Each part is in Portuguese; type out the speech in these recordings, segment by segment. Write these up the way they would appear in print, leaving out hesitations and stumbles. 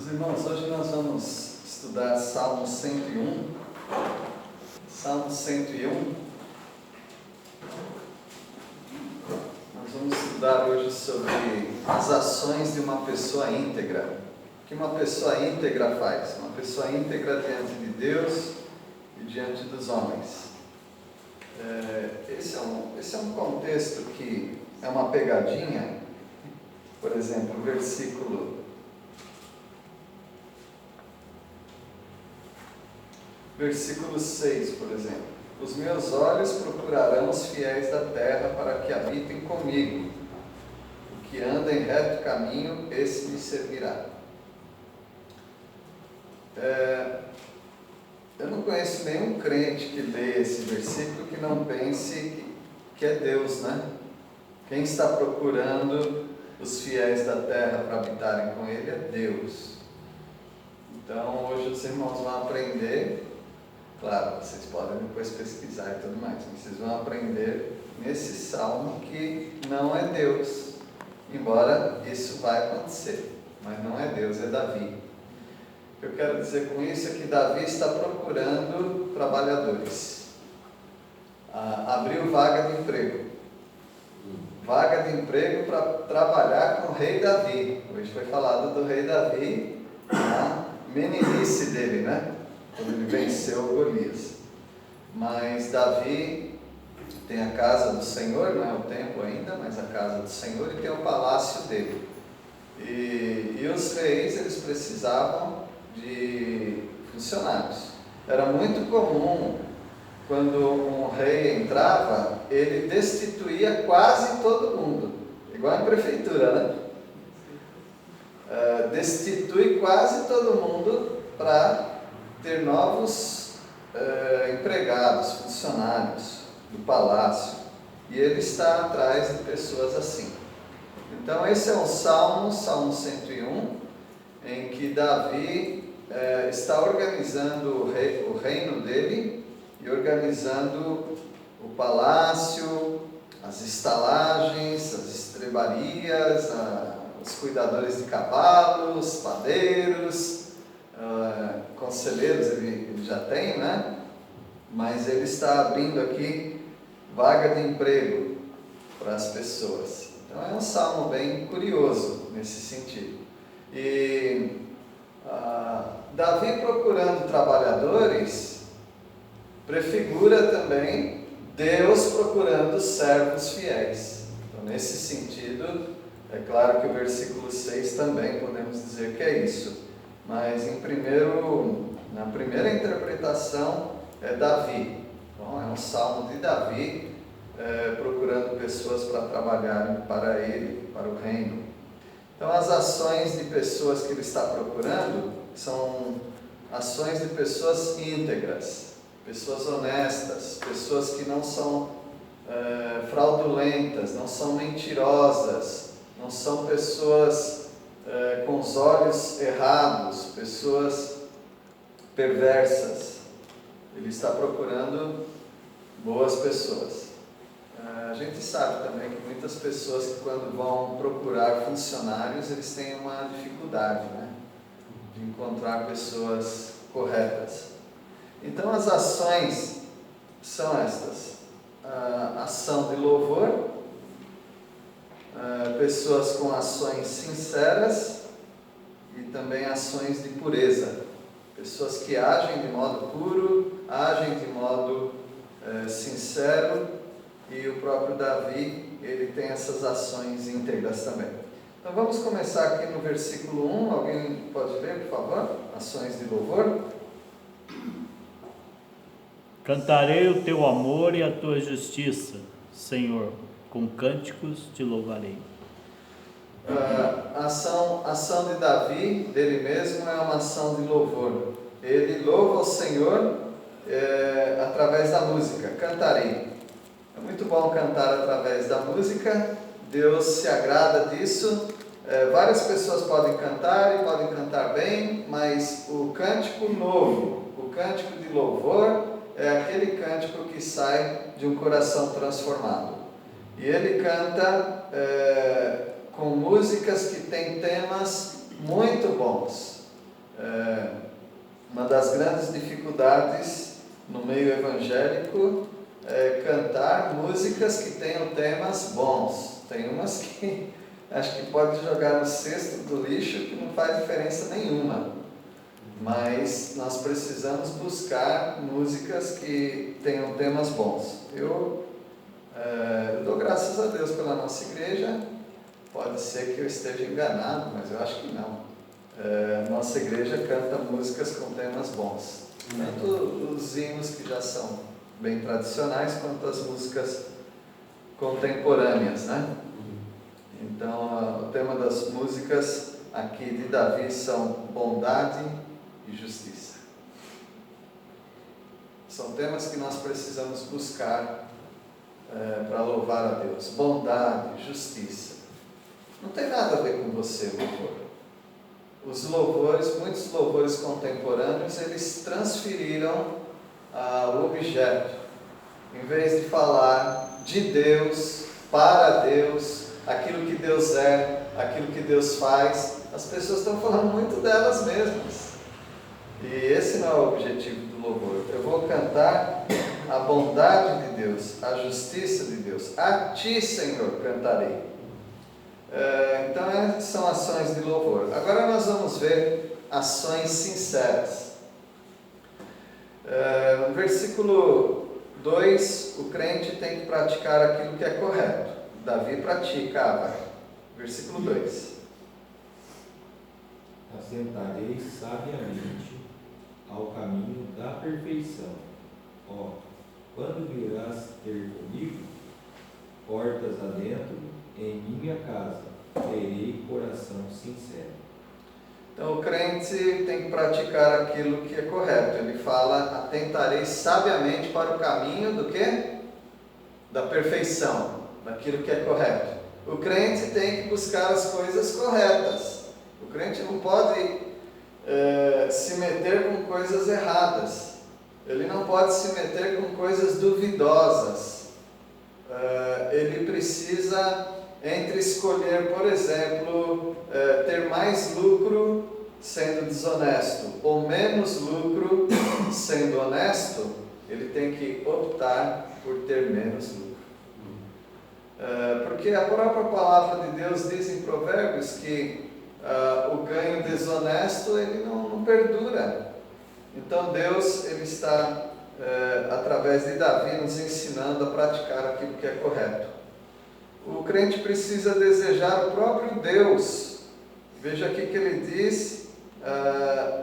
Meus irmãos, hoje nós vamos estudar Salmo 101. Salmo 101. Nós vamos estudar hoje sobre as ações de uma pessoa íntegra. O que uma pessoa íntegra faz? Uma pessoa íntegra diante de Deus e diante dos homens. Esse é um contexto que é uma pegadinha. Por exemplo, versículo 6, por exemplo. Os meus olhos procurarão os fiéis da terra para que habitem comigo. O que anda em reto caminho, esse me servirá. Eu não conheço nenhum crente que lê esse versículo que não pense que é Deus, né? Quem está procurando os fiéis da terra para habitarem com Ele é Deus. Então, hoje os irmãos vão aprender. Claro, vocês podem depois pesquisar e tudo mais, mas vocês vão aprender nesse salmo que não é Deus, embora isso vai acontecer, mas não é Deus, é Davi. O que eu quero dizer com isso é que Davi está procurando trabalhadores. Abriu vaga de emprego. Vaga de emprego para trabalhar com o rei Davi. Hoje foi falado do rei Davi, a meninice dele, né? Quando ele venceu Golias. Mas Davi tem a casa do Senhor, não é o templo ainda, mas a casa do Senhor, e tem o palácio dele. E os reis, eles precisavam de funcionários. Era muito comum, quando um rei entrava, ele destituía quase todo mundo, igual em prefeitura, né? Destitui quase todo mundo para ter novos empregados, funcionários do palácio, e ele está atrás de pessoas assim. Então esse é um Salmo 101, em que Davi está organizando o reino dele e organizando o palácio, as estalagens, as estrebarias, os cuidadores de cavalos, padeiros, conselheiros ele já tem, né? Mas ele está abrindo aqui vaga de emprego para as pessoas. Então é um salmo bem curioso nesse sentido. E Davi procurando trabalhadores prefigura também Deus procurando servos fiéis. Então nesse sentido, é claro que o versículo 6 também podemos dizer que é isso. Mas na primeira interpretação é Davi. Então é um salmo de Davi procurando pessoas para trabalharem para ele, para o reino. Então as ações de pessoas que ele está procurando são ações de pessoas íntegras, pessoas honestas, pessoas que não são fraudulentas, não são mentirosas, não são pessoas com os olhos errados, pessoas perversas. Ele está procurando boas pessoas. A gente sabe também que muitas pessoas que quando vão procurar funcionários, eles têm uma dificuldade, né, de encontrar pessoas corretas. Então as ações são estas: ação de louvor, pessoas com ações sinceras e também ações de pureza, pessoas que agem de modo puro, agem de modo sincero, e o próprio Davi, ele tem essas ações íntegras também. Então vamos começar aqui no versículo 1, alguém pode ler, por favor? Ações de louvor. Cantarei o teu amor e a tua justiça, Senhor, com cânticos te louvarei. A ação de Davi, dele mesmo, é uma ação de louvor. Ele louva o Senhor através da música. Cantarei. É muito bom cantar através da música. Deus se agrada disso. Várias pessoas podem cantar e podem cantar bem, mas o cântico novo, o cântico de louvor, é aquele cântico que sai de um coração transformado. E ele canta com músicas que têm temas muito bons. Uma das grandes dificuldades no meio evangélico é cantar músicas que tenham temas bons. Tem umas que acho que pode jogar no cesto do lixo que não faz diferença nenhuma. Mas nós precisamos buscar músicas que tenham temas bons. Eu dou graças a Deus pela nossa igreja. Pode ser que eu esteja enganado, mas eu acho que não. Nossa igreja canta músicas com temas bons. Tanto os hinos que já são bem tradicionais, quanto as músicas contemporâneas, né? Então, o tema das músicas aqui de Davi são bondade e justiça. São temas que nós precisamos buscar para louvar a Deus. Bondade, justiça. Não tem nada a ver com você, louvor. Os louvores, muitos louvores contemporâneos, eles transferiram o objeto. Em vez de falar de Deus, para Deus, aquilo que Deus é, aquilo que Deus faz, as pessoas estão falando muito delas mesmas. E esse não é o objetivo do louvor. Eu vou cantar a bondade de Deus, a justiça de Deus. A Ti, Senhor, cantarei. Então, são ações de louvor. Agora nós vamos ver ações sinceras. No versículo 2, o crente tem que praticar aquilo que é correto. Davi praticava. Versículo 2. Assentarei sabiamente ao caminho da perfeição. Ó, quando virás ter comigo, portas adentro, em minha casa, terei coração sincero. Então o crente tem que praticar aquilo que é correto. Ele fala, atentarei sabiamente para o caminho do quê? Da perfeição, daquilo que é correto. O crente tem que buscar as coisas corretas. O crente não pode se meter com coisas erradas. Ele não pode se meter com coisas duvidosas. Ele precisa, entre escolher, por exemplo, ter mais lucro sendo desonesto ou menos lucro sendo honesto, ele tem que optar por ter menos lucro. Porque a própria palavra de Deus diz em Provérbios que o ganho desonesto ele não perdura. Então Deus ele está, através de Davi, nos ensinando a praticar aquilo que é correto. O crente precisa desejar o próprio Deus. Veja aqui que ele diz,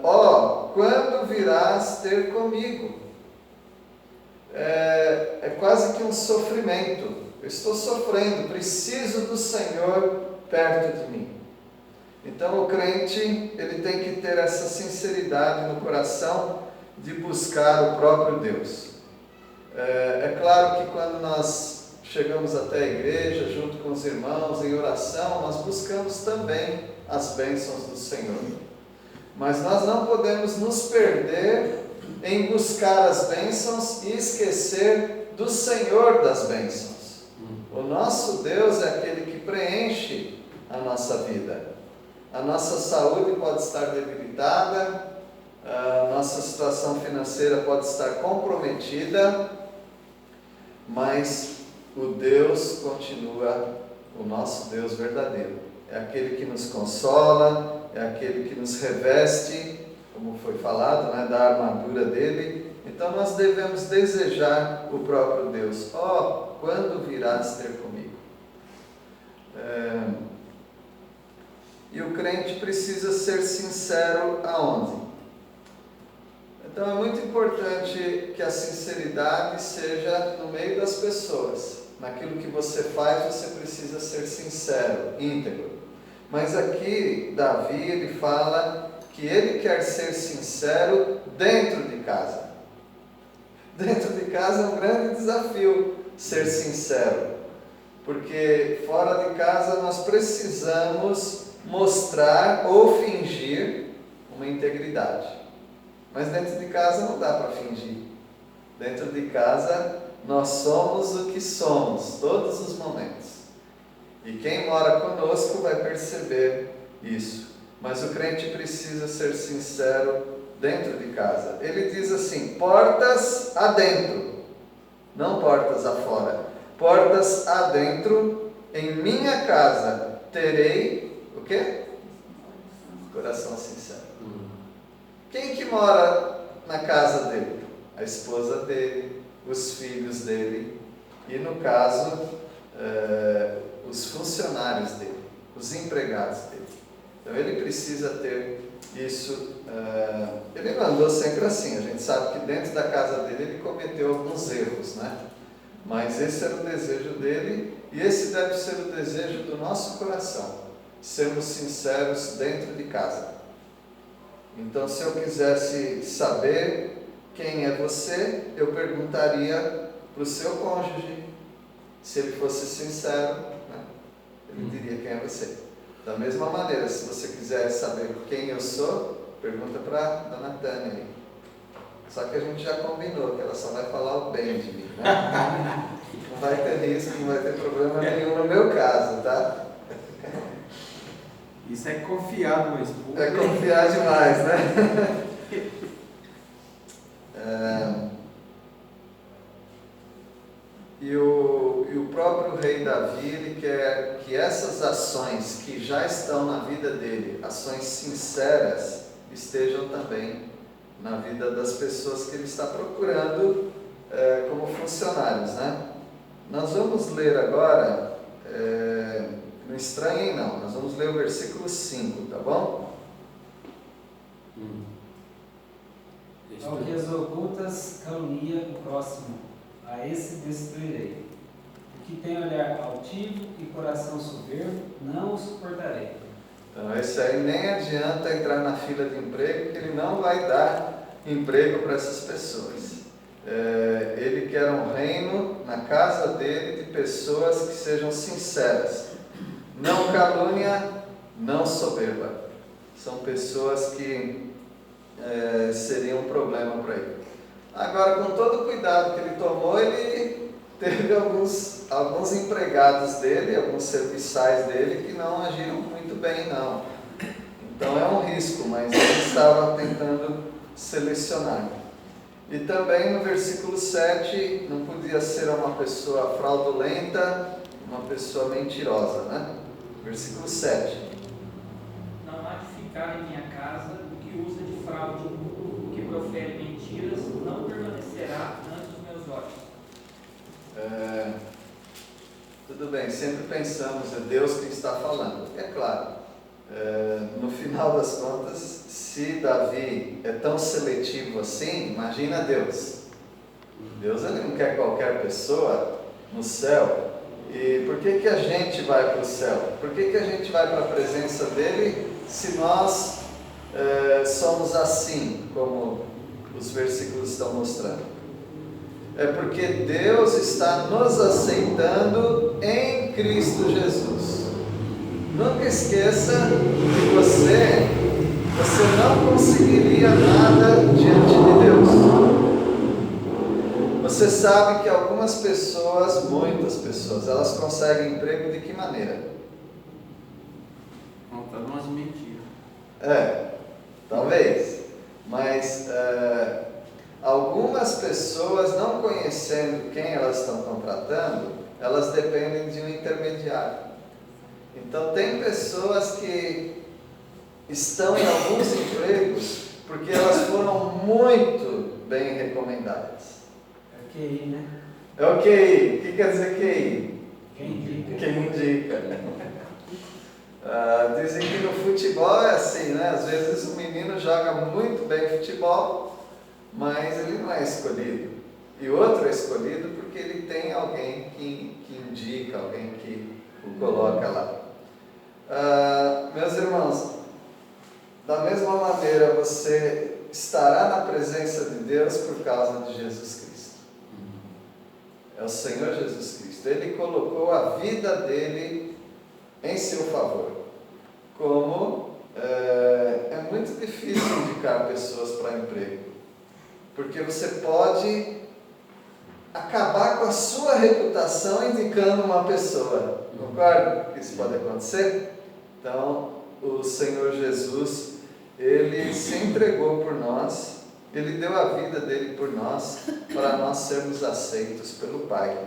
quando virás ter comigo? É quase que um sofrimento. Eu estou sofrendo, preciso do Senhor perto de mim. Então o crente ele tem que ter essa sinceridade no coração de buscar o próprio Deus. É claro que quando nós chegamos até a igreja, junto com os irmãos, em oração, nós buscamos também as bênçãos do Senhor. Mas nós não podemos nos perder em buscar as bênçãos e esquecer do Senhor das bênçãos. O nosso Deus é aquele que preenche a nossa vida. A nossa saúde pode estar debilitada, a nossa situação financeira pode estar comprometida, mas o Deus continua o nosso Deus verdadeiro. É aquele que nos consola, é aquele que nos reveste, como foi falado, da armadura dele. Então nós devemos desejar o próprio Deus. Quando virás ter comigo? E o crente precisa ser sincero aonde? Então é muito importante que a sinceridade seja no meio das pessoas. Naquilo que você faz, você precisa ser sincero, íntegro. Mas aqui, Davi, ele fala que ele quer ser sincero dentro de casa. Dentro de casa é um grande desafio ser sincero. Porque fora de casa nós precisamos mostrar ou fingir uma integridade. Mas dentro de casa não dá para fingir. Dentro de casa nós somos o que somos, todos os momentos. E quem mora conosco vai perceber isso. mas o crente precisa ser sincero dentro de casa. Ele diz assim: portas adentro, não portas afora. Portas adentro, em minha casa terei o quê? Coração sincero. Quem que mora na casa dele? A esposa dele, os filhos dele e, no caso, os funcionários dele, os empregados dele. Então ele precisa ter isso. Ele não andou sempre assim. A gente sabe que dentro da casa dele ele cometeu alguns erros, né? Mas esse era o desejo dele e esse deve ser o desejo do nosso coração. Sermos sinceros dentro de casa. Então, se eu quisesse saber quem é você, eu perguntaria para o seu cônjuge. Se ele fosse sincero, né? Ele diria quem é você. Da mesma maneira, se você quiser saber quem eu sou, pergunta para a dona Tânia aí. Só que a gente já combinou que ela só vai falar o bem de mim, né? Não vai ter risco, não vai ter problema nenhum no meu caso, tá? Isso é confiar numa esposa. É confiar demais, né? E o próprio rei Davi, ele quer que essas ações que já estão na vida dele, ações sinceras, estejam também na vida das pessoas que ele está procurando como funcionários, né? Nós vamos ler agora, não estranhem não, nós vamos ler o versículo 5, tá bom? Ao que as ocultas calunia o próximo, a esse destruirei. O que tem olhar altivo e coração soberbo, não o suportarei. Então esse aí nem adianta entrar na fila de emprego, que ele não vai dar emprego para essas pessoas. Ele quer um reino na casa dele de pessoas que sejam sinceras. Não calúnia, não soberba. São pessoas que seriam um problema para ele. Agora, com todo o cuidado que ele tomou, ele teve alguns empregados dele, alguns serviçais dele que não agiram muito bem, não. Então é um risco, mas ele estava tentando selecionar. E também no versículo 7, não podia ser uma pessoa fraudulenta, uma pessoa mentirosa, né? Versículo 7. Não há de ficar em minha casa o que usa de fraude, o que profere mentiras, não permanecerá ante os meus olhos. Tudo bem, sempre pensamos, é Deus quem está falando. É claro, no final das contas, se Davi é tão seletivo assim, imagina Deus. Deus ele não quer qualquer pessoa no céu. E por que a gente vai para o céu? Por que a gente vai para a presença dele se nós somos assim, como os versículos estão mostrando? É porque Deus está nos aceitando em Cristo Jesus. Nunca esqueça que você não conseguiria nada diante de Deus. Você sabe que algumas pessoas, muitas pessoas, elas conseguem emprego de que maneira? Contando umas mentiras. Talvez. Mas algumas pessoas, não conhecendo quem elas estão contratando, elas dependem de um intermediário. Então tem pessoas que estão em alguns empregos porque elas foram muito bem recomendadas. É QI, né? É o QI. O que quer dizer QI? Quem indica? Quem indica. Dizem que no futebol é assim, né? Às vezes o menino joga muito bem futebol, mas ele não é escolhido. E outro é escolhido porque ele tem alguém que indica, alguém que o coloca lá. Meus irmãos, da mesma maneira você estará na presença de Deus por causa de Jesus Cristo. É o Senhor Jesus Cristo. Ele colocou a vida dele em seu favor. Como é muito difícil indicar pessoas para emprego. Porque você pode acabar com a sua reputação indicando uma pessoa. Concorda que isso pode acontecer? Então, o Senhor Jesus, Ele se entregou por nós, Ele deu a vida dele por nós, para nós sermos aceitos pelo Pai.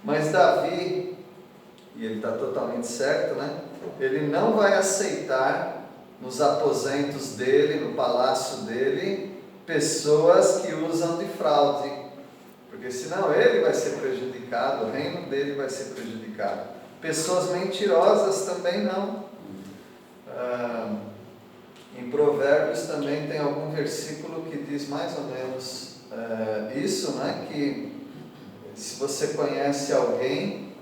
Mas Davi, e ele está totalmente certo, né? Ele não vai aceitar nos aposentos dele, no palácio dele, pessoas que usam de fraude, porque senão ele vai ser prejudicado, o reino dele vai ser prejudicado. Pessoas mentirosas também não. Em Provérbios também tem algum versículo que diz mais ou menos isso, né? Que se você conhece alguém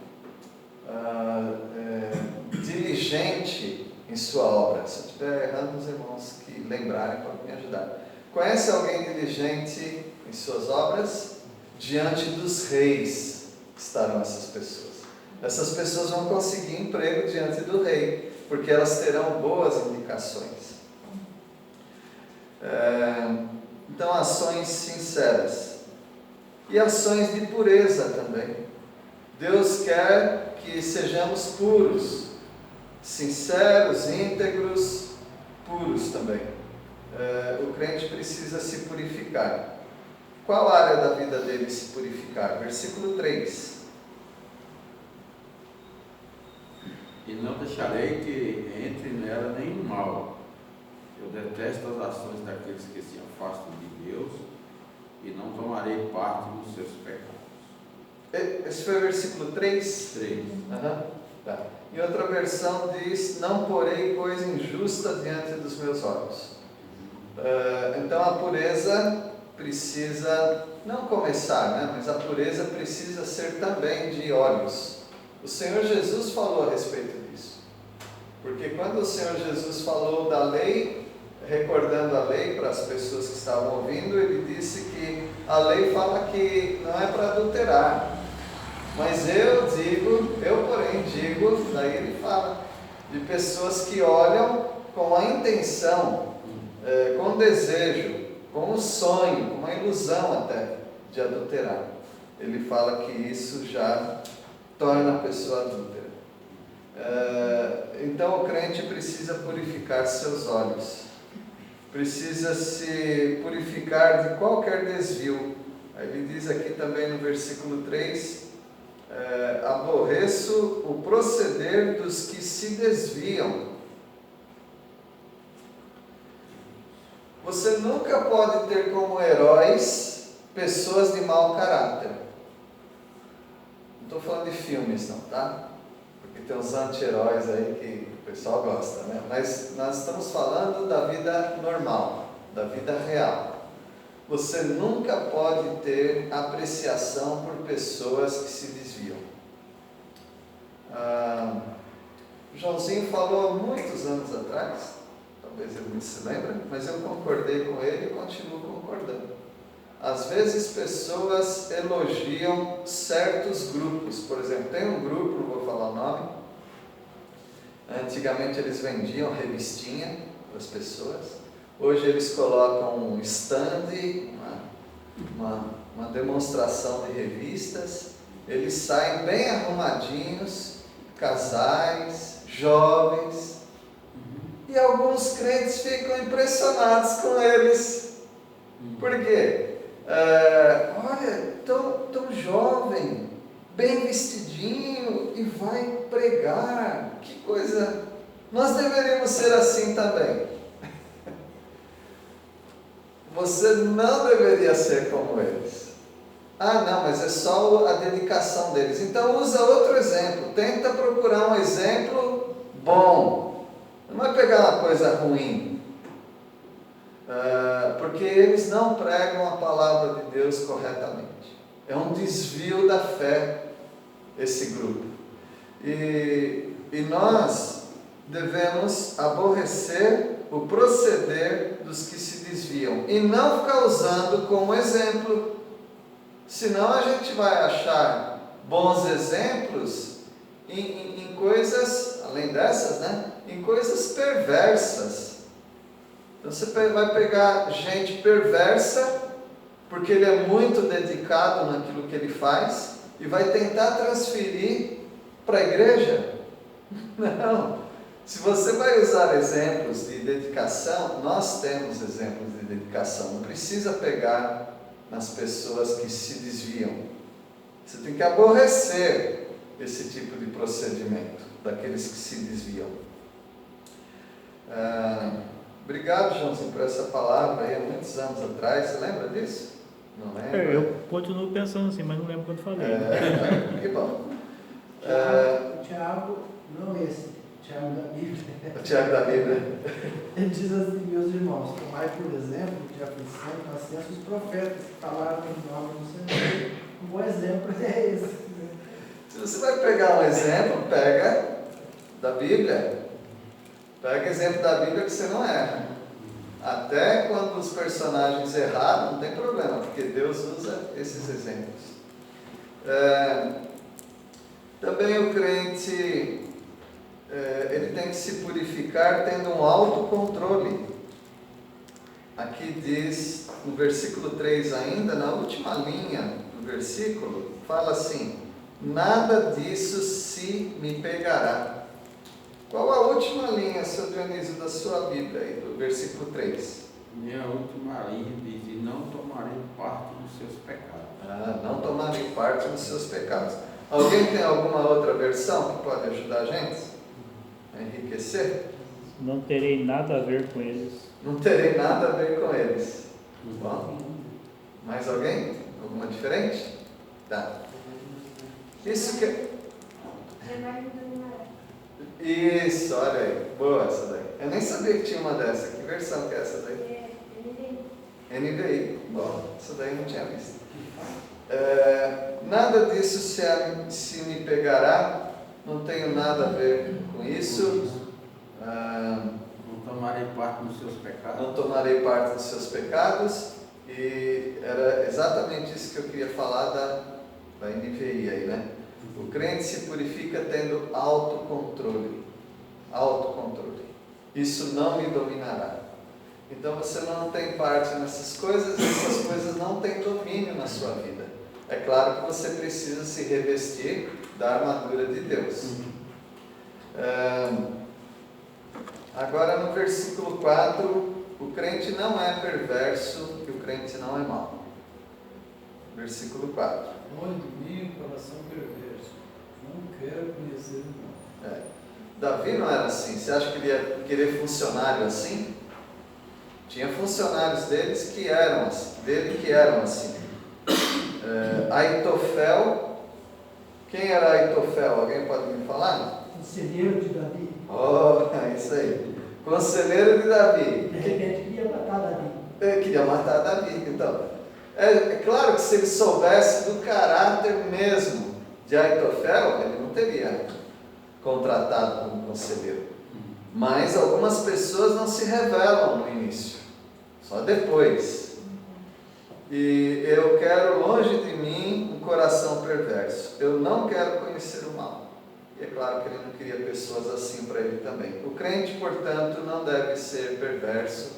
diligente em sua obra, se eu estiver errando, os irmãos que lembrarem podem me ajudar. Conhece alguém diligente em suas obras? Diante dos reis estarão essas pessoas. Essas pessoas vão conseguir emprego diante do rei, porque elas terão boas indicações. Então, ações sinceras e ações de pureza também. Deus quer que sejamos puros, sinceros, íntegros, puros também. O crente precisa se purificar. Qual área da vida dele se purificar? Versículo 3. E não deixarei que entre nela nenhum mal. Eu detesto as ações daqueles que se afastam de Deus e não tomarei parte nos seus pecados. Esse foi o versículo 3? 3. Tá. Em outra versão diz: não porei coisa injusta diante dos meus olhos. Então a pureza precisa não começar, né? Mas a pureza precisa ser também de olhos. O Senhor Jesus falou a respeito disso, porque quando o Senhor Jesus falou da lei, recordando a lei para as pessoas que estavam ouvindo, ele disse que a lei fala que não é para adulterar, mas eu porém digo, daí ele fala de pessoas que olham com a intenção, com o desejo, com o sonho, com uma ilusão até de adulterar. Ele fala que isso já torna a pessoa adúltera. Então o crente precisa purificar seus olhos, precisa se purificar de qualquer desvio. Aí ele diz aqui também no versículo 3, aborreço o proceder dos que se desviam. Você nunca pode ter como heróis pessoas de mau caráter. Não estou falando de filmes não, tá? Porque tem uns anti-heróis aí que o pessoal gosta, né? Mas nós estamos falando da vida normal, da vida real. Você nunca pode ter apreciação por pessoas que se desviam. O Joãozinho falou há muitos anos atrás, talvez ele não se lembre, mas eu concordei com ele e continuo concordando. Às vezes pessoas elogiam certos grupos. Por exemplo, tem um grupo, não vou falar o nome, antigamente eles vendiam revistinha para as pessoas. Hoje eles colocam um stand, uma demonstração de revistas. Eles saem bem arrumadinhos, casais, jovens, e alguns crentes ficam impressionados com eles. Por quê? Olha, tão jovem, bem vestidinho e vai pregar. Que coisa! Nós deveríamos ser assim também. Você não deveria ser como eles. Não, mas é só a dedicação deles. Então usa outro exemplo. Tenta procurar um exemplo bom. Não vai pegar uma coisa ruim. Porque eles não pregam a palavra de Deus corretamente. É um desvio da fé esse grupo. E nós devemos aborrecer o proceder dos que se desviam e não ficar usando como exemplo. Senão a gente vai achar bons exemplos em coisas, além dessas, né? Em coisas perversas. Então você vai pegar gente perversa, porque ele é muito dedicado naquilo que ele faz, e vai tentar transferir para a igreja? Não. Se você vai usar exemplos de dedicação, nós temos exemplos de dedicação. Não precisa pegar nas pessoas que se desviam. Você tem que aborrecer esse tipo de procedimento daqueles que se desviam. Obrigado, Joãozinho, por essa palavra aí há muitos anos atrás. Você lembra disso? Não lembra? Eu continuo pensando assim, mas não lembro quando falei. Que bom. O Tiago, não esse, o Tiago da Bíblia. O Tiago da Bíblia. Ele diz assim, meus irmãos, tomai por exemplo de aflição e paciência os profetas que falaram em nome do Senhor. Um bom exemplo é esse. Se você vai pegar um exemplo, pega da Bíblia. Pega exemplo da Bíblia que você não erra. Até quando os personagens erraram, não tem problema, porque Deus usa esses exemplos. Também o crente, ele tem que se purificar tendo um autocontrole. Aqui diz, no versículo 3 ainda, na última linha do versículo, fala assim: nada disso se me pegará. Qual a última linha, seu Dionísio, da sua Bíblia, aí, do versículo 3? Minha última linha diz: e não tomarei parte nos seus pecados. Não tomarei parte nos seus pecados. Alguém tem alguma outra versão que pode ajudar a gente a enriquecer? Não terei nada a ver com eles. Não terei nada a ver com eles. Bom, mais alguém? Alguma diferente? Tá. Isso que... Isso, olha aí. Boa essa daí. Eu nem sabia que tinha uma dessa. Que versão que é essa daí? NVI. Bom, essa daí eu não tinha visto. Nada disso se me pegará. Não tenho nada a ver com isso. Não tomarei parte nos seus pecados. Não tomarei parte dos seus pecados. E era exatamente isso que eu queria falar da NVI aí, né? O crente se purifica tendo autocontrole. Autocontrole. Isso não me dominará. Então você não tem parte nessas coisas, e essas coisas não têm domínio na sua vida. É claro que você precisa se revestir da armadura de Deus. Agora no versículo 4, o crente não é perverso e o crente não é mau. Versículo 4. Longe de mim, coração perverso. Não quero conhecer o mal. Davi não era assim. Você acha que ele ia querer funcionário assim? Tinha funcionários dele que eram assim. Aitofel. Quem era Aitofel? Alguém pode me falar? Conselheiro de Davi. É isso aí. Conselheiro de Davi. De repente queria matar Davi. Queria matar Davi. Então, é claro que se ele soubesse do caráter mesmo de Aitofel, ele não teria contratado como conselheiro. Mas algumas pessoas não se revelam no início, só depois. E eu quero longe de mim um coração perverso. Eu não quero conhecer o mal. E é claro que ele não queria pessoas assim para ele também. O crente, portanto, não deve ser perverso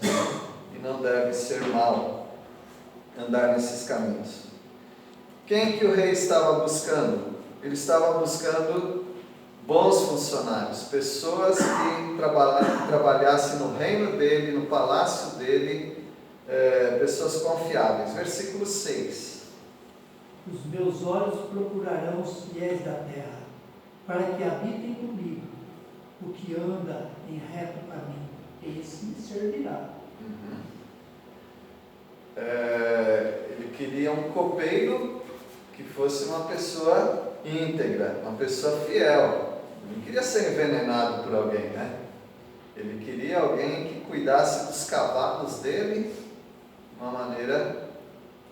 e não deve ser mau, andar nesses caminhos. Quem que o rei estava buscando? Ele estava buscando bons funcionários, pessoas que trabalhassem no reino dele, no palácio dele, pessoas confiáveis. Versículo 6. Os meus olhos procurarão os fiéis da terra, para que habitem comigo. O que anda em reto caminho, esse me servirá. Ele queria um copeiro que fosse uma pessoa íntegra, uma pessoa fiel. Ele não queria ser envenenado por alguém, né? Ele queria alguém que cuidasse dos cavalos dele de uma maneira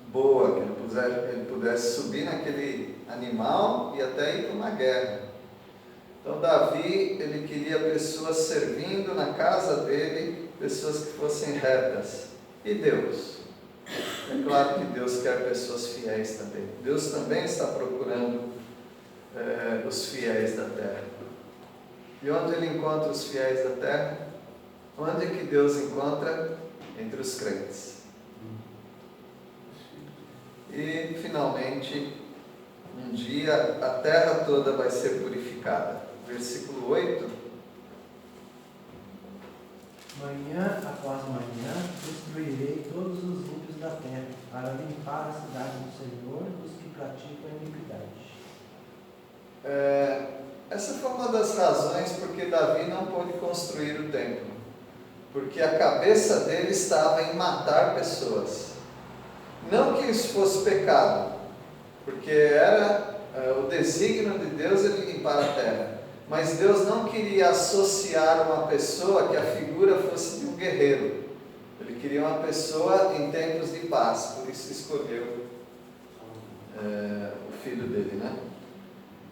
boa, que ele pudesse subir naquele animal e até ir para uma guerra. Então Davi, ele queria pessoas servindo na casa dele, pessoas que fossem retas. E Deus? É claro que Deus quer pessoas fiéis também. Deus também está procurando os fiéis da terra. E onde Ele encontra os fiéis da terra? Onde é que Deus encontra? Entre os crentes. E, finalmente, um dia a terra toda vai ser purificada. Versículo 8. Manhã após manhã destruirei todos os ímpios da terra, para limpar a cidade do Senhor dos que praticam a iniquidade. Essa foi uma das razões porque Davi não pôde construir o templo, porque a cabeça dele estava em matar pessoas. Não que isso fosse pecado, porque era o desígnio de Deus ele limpar a terra, mas Deus não queria associar uma pessoa que a figura fosse de um guerreiro. Ele queria uma pessoa em tempos de paz, por isso escolheu o filho dele, né?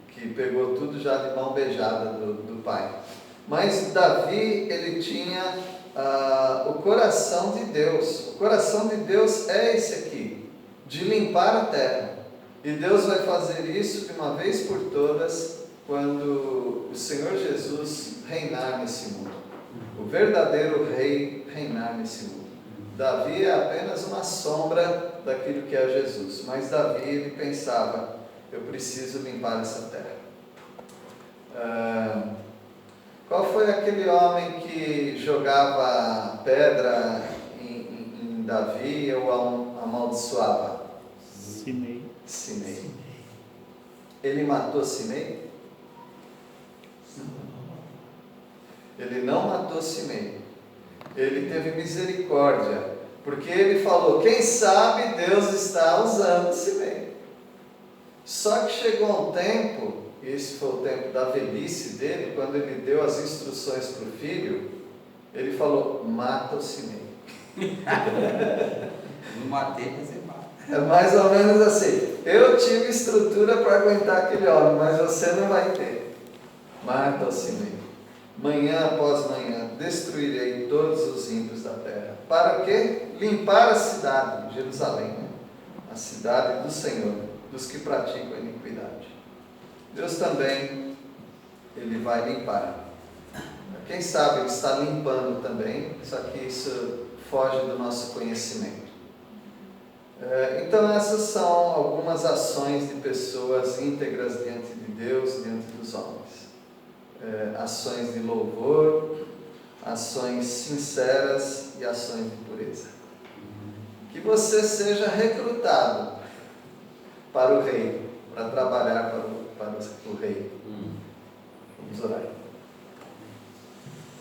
Que pegou tudo já de mão beijada do pai. Mas Davi, ele tinha o coração de Deus. O coração de Deus é esse aqui, de limpar a terra. E Deus vai fazer isso de uma vez por todas, quando o Senhor Jesus reinar nesse mundo. O verdadeiro rei reinar nesse mundo. Davi é apenas uma sombra daquilo que é Jesus. Mas Davi, ele pensava, eu preciso limpar essa terra. Qual foi aquele homem que jogava pedra em Davi ou amaldiçoava? Simei. Ele matou Simei? Ele não matou Simei. Ele teve misericórdia, porque ele falou, quem sabe Deus está usando Simei. Só que chegou um tempo, e esse foi o tempo da velhice dele, quando ele deu as instruções para o filho, ele falou, mata o Simei. Não matei, mas você mata. É mais ou menos assim, eu tive estrutura para aguentar aquele homem, mas você não vai ter. Mata o Simei. Manhã após manhã destruirei todos os ímpios da terra. Para o quê? Limpar a cidade, Jerusalém, né? A cidade do Senhor, dos que praticam a iniquidade. Deus também, Ele vai limpar. Quem sabe Ele está limpando também, só que isso foge do nosso conhecimento. Então essas são algumas ações de pessoas íntegras diante de Deus, diante dos homens. Ações de louvor, ações sinceras e ações de pureza. Que você seja recrutado para o rei, para trabalhar para o rei. Vamos orar.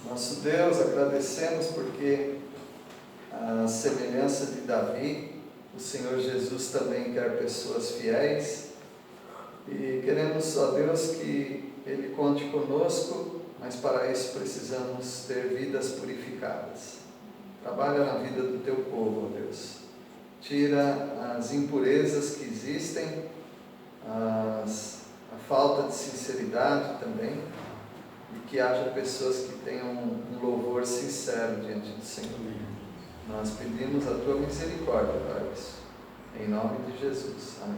Nosso Deus, agradecemos porque a semelhança de Davi, o Senhor Jesus também quer pessoas fiéis e queremos, ó Deus, que Ele conte conosco, mas para isso precisamos ter vidas purificadas. Trabalha na vida do Teu povo, ó Deus. Tira as impurezas que existem, a falta de sinceridade também, e que haja pessoas que tenham um louvor sincero diante do Senhor. Nós pedimos a Tua misericórdia para isso. Em nome de Jesus. Amém.